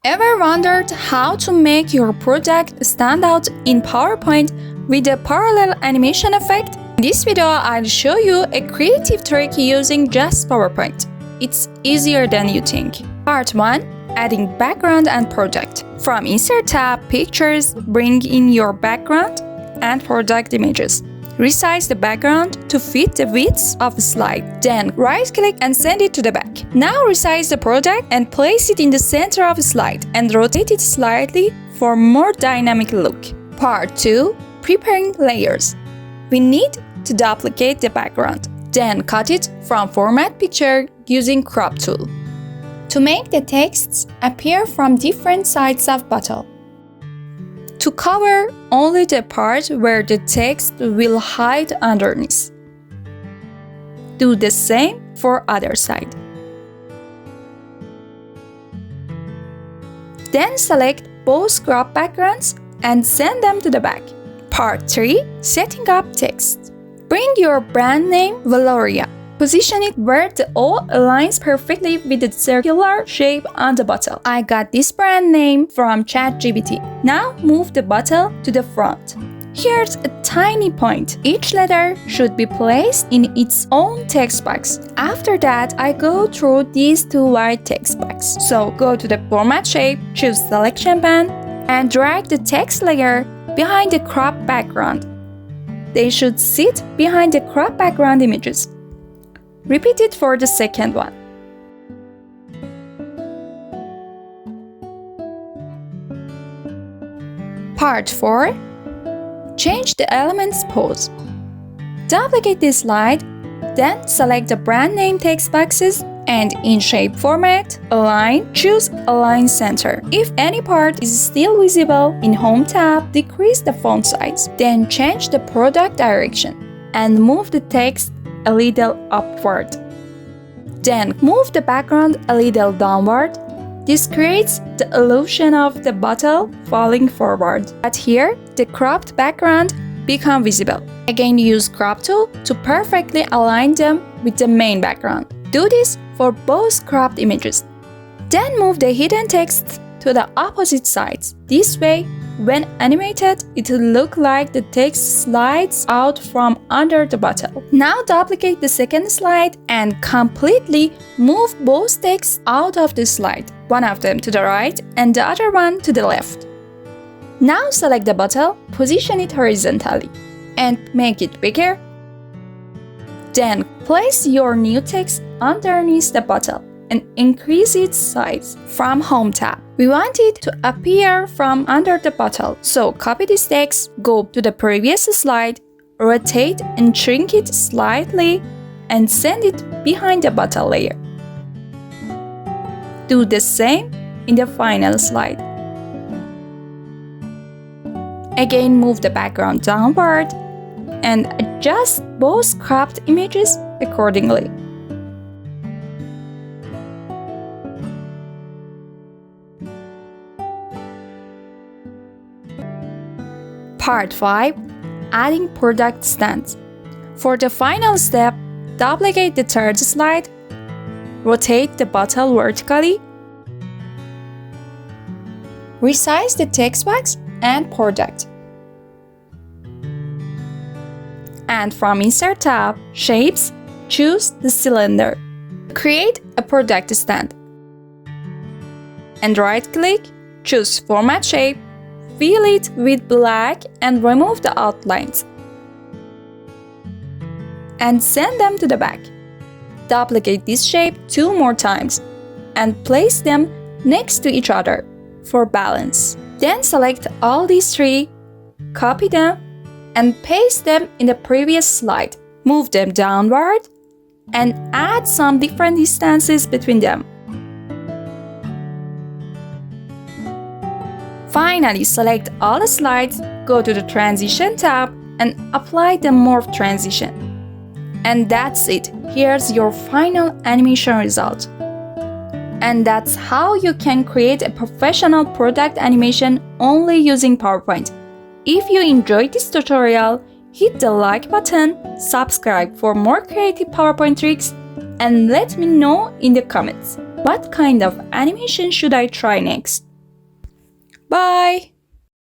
Ever wondered how to make your project stand out in PowerPoint with a parallel animation effect? In this video, I'll show you a creative trick using just PowerPoint. It's easier than you think. Part 1. Adding background and project. From Insert tab, Pictures, bring in your background and project images. Resize the background to fit the width of the slide. Then right-click and send it to the back. Now resize the project and place it in the center of the slide and rotate it slightly for a more dynamic look. Part 2. Preparing layers. We need to duplicate the background. Then cut it from Format Picture using Crop tool. To make the texts appear from different sides of bottle. To cover only the part where the text will hide underneath. Do the same for other side. Then select both crop backgrounds and send them to the back. Part 3. Setting up text. Bring your brand name Valoria. Position it where the O aligns perfectly with the circular shape on the bottle. I got this brand name from ChatGPT. Now move the bottle to the front. Here's a tiny point. Each letter should be placed in its own text box. After that, I go through these two white text boxes. So go to the Format shape, choose Selection band, and drag the text layer behind the crop background. They should sit behind the crop background images. Repeat it for the second one. Part 4. Change the element's pose. Duplicate this slide, then select the brand name text boxes and in Shape Format, Align, choose Align Center. If any part is still visible in Home tab, decrease the font size. Then change the product direction and move the text a little upward. Then move the background a little downward. This creates the illusion of the bottle falling forward. But here, the cropped background becomes visible. Again, use Crop tool to perfectly align them with the main background. Do this for both cropped images. Then move the hidden text to the opposite sides. This way, when animated, it will look like the text slides out from under the bottle. Now duplicate the second slide and completely move both texts out of the slide. One of them to the right and the other one to the left. Now select the bottle, position it horizontally, and make it bigger. Then place your new text underneath the bottle and increase its size from Home tab. We want it to appear from under the bottle, so copy this text, go to the previous slide, rotate and shrink it slightly, and send it behind the bottle layer. Do the same in the final slide. Again, move the background downward and adjust both cropped images accordingly. Part 5. Adding product stands. For the final step, duplicate the third slide, rotate the bottle vertically, resize the text box and product. And from Insert tab, Shapes, choose the cylinder. Create a product stand. And right-click, choose Format Shape, fill it with black and remove the outlines. And send them to the back. Duplicate this shape 2 more times and place them next to each other for balance. Then select all these 3, copy them, and paste them in the previous slide. Move them downward and add some different distances between them. Finally, select all the slides, go to the Transition tab, and apply the Morph transition. And that's it. Here's your final animation result. And that's how you can create a professional product animation only using PowerPoint. If you enjoyed this tutorial, hit the like button, subscribe for more creative PowerPoint tricks, and let me know in the comments what kind of animation should I try next. Bye!